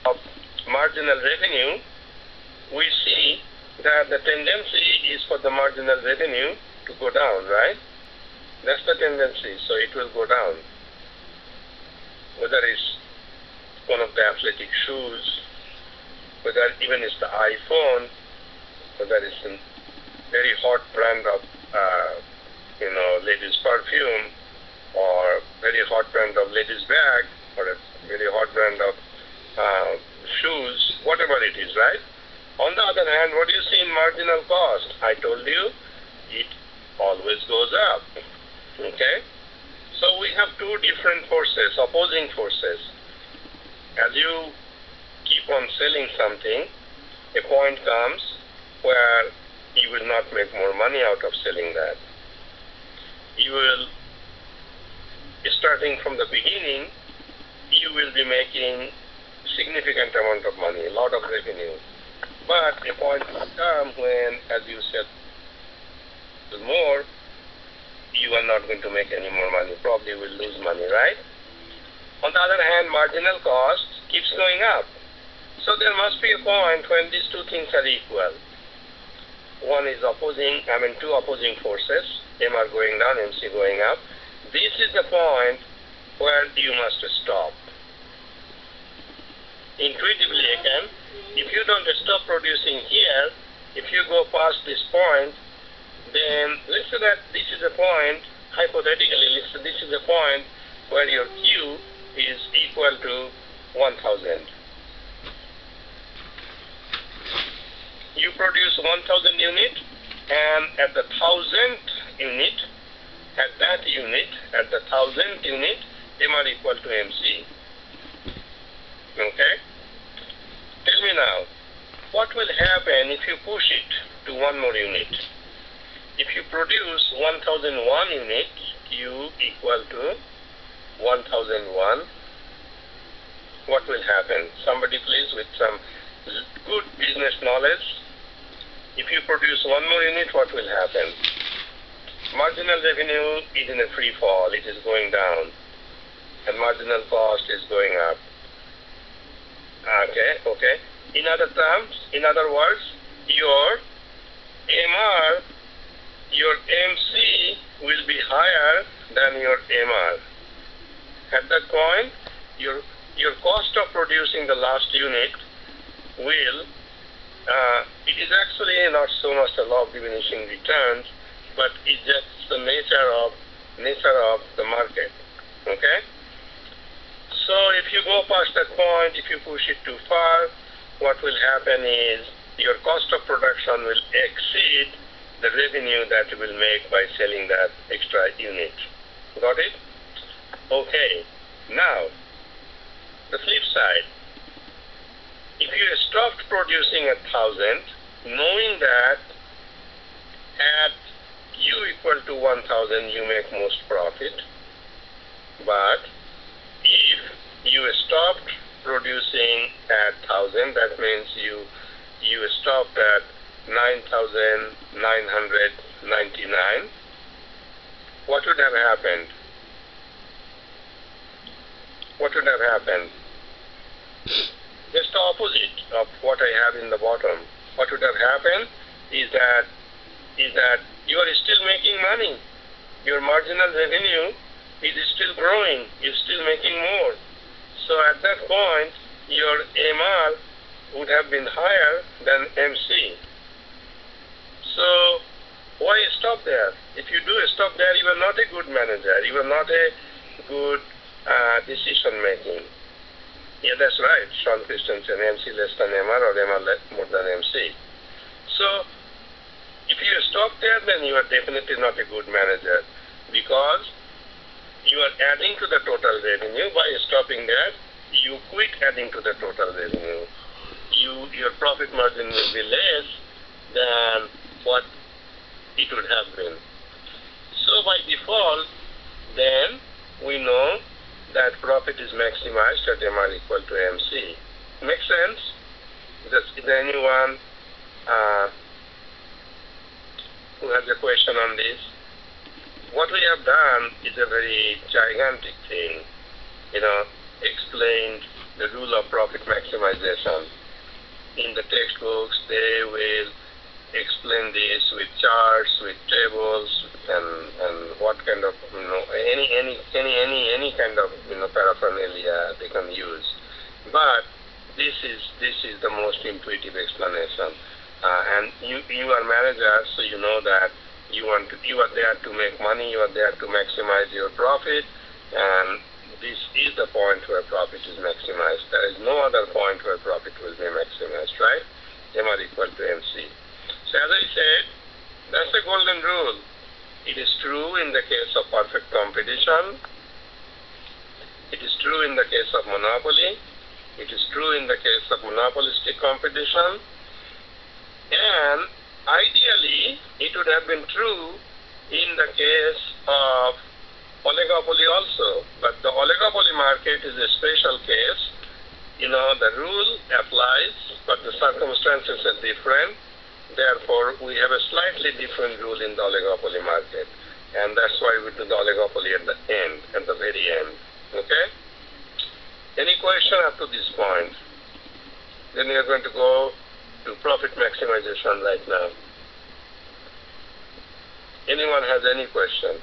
of marginal revenue, we see that the tendency is for the marginal revenue to go down, right? That's the tendency, so it will go down. Whether it's one of the athletic shoes, whether even it's the iPhone, whether it's a very hot brand of ladies perfume, or very hot brand of ladies bag, or a very hot brand of shoes, whatever it is, right? On the other hand, what do you see in marginal cost? I told you it always goes up. Okay? So we have two different forces, opposing forces. As you keep on selling something, a point comes where you will not make more money out of selling that. You will, starting from the beginning, you will be making significant amount of money, a lot of revenue. But a point will come when, as you said more, you are not going to make any more money, probably will lose money, right? On the other hand, marginal cost keeps going up. So there must be a point when these two things are equal. One is two opposing forces, MR going down, MC going up. This is the point where you must stop. Intuitively again, if you don't stop producing here, if you go past this point, then let's say that this is a point, hypothetically, let's say this is a point where your Q is equal to 1000. You produce 1000 unit, and at the 1000th unit, at the 1000th unit, MR equal to MC. Okay? Tell me now, what will happen if you push it to one more unit? If you produce 1001 units, Q equal to 1001, what will happen? Somebody please with some good business knowledge. If you produce one more unit, what will happen? Marginal revenue is in a free fall, it is going down, and marginal cost is going up. Okay. In other words, your MR, your MC will be higher than your MR. At that point, your cost of producing the last unit will, it is actually not so much the law of diminishing returns, but it's just the nature of the market. Okay? So if you go past that point, if you push it too far, what will happen is your cost of production will exceed the revenue that you will make by selling that extra unit. Got it? Okay. Now, the flip side. If you stopped producing at 1000, knowing that at Q equal to 1000 you make most profit, but if you stopped producing at 1000, that means you stopped at 9999, what would have happened? What would have happened? Just the opposite of what I have in the bottom. What would have happened is that you are still making money. Your marginal revenue is still growing. You're still making more. So at that point, your MR would have been higher than MC. So why stop there? If you do stop there, you are not a good manager. You are not a good decision making. Yeah, that's right. Sean Christensen, MC less than MR or MR more than MC. So if you stop there, then you are definitely not a good manager, because you are adding to the total revenue. By stopping there, you quit adding to the total revenue. Your profit margin will be less than what it would have been. So by default, then we know that profit is maximized at MR equal to MC. Makes sense? Is there anyone who has a question on this? What we have done is a very gigantic thing, explained the rule of profit maximization. In the textbooks, they will explain this with charts, with tables, and what kind of any kind of paraphernalia they can use. But this is the most intuitive explanation. And you are managers, so you know that you are there to make money, you are there to maximize your profit, and this is the point where profit is maximized. There is no other point where profit will be maximized, right? MR equal to MC. So as I said, that's the golden rule. It is true in the case of perfect competition. It is true in the case of monopoly. It is true in the case of monopolistic competition. And ideally, it would have been true in the case of oligopoly also. But the oligopoly market is a special case. The rule applies, but the circumstances are different. Therefore, we have a slightly different rule in the oligopoly market. And that's why we do the oligopoly at the end, at the very end. Okay? Any question up to this point? Then we are going to go to profit maximization right now. Anyone has any question?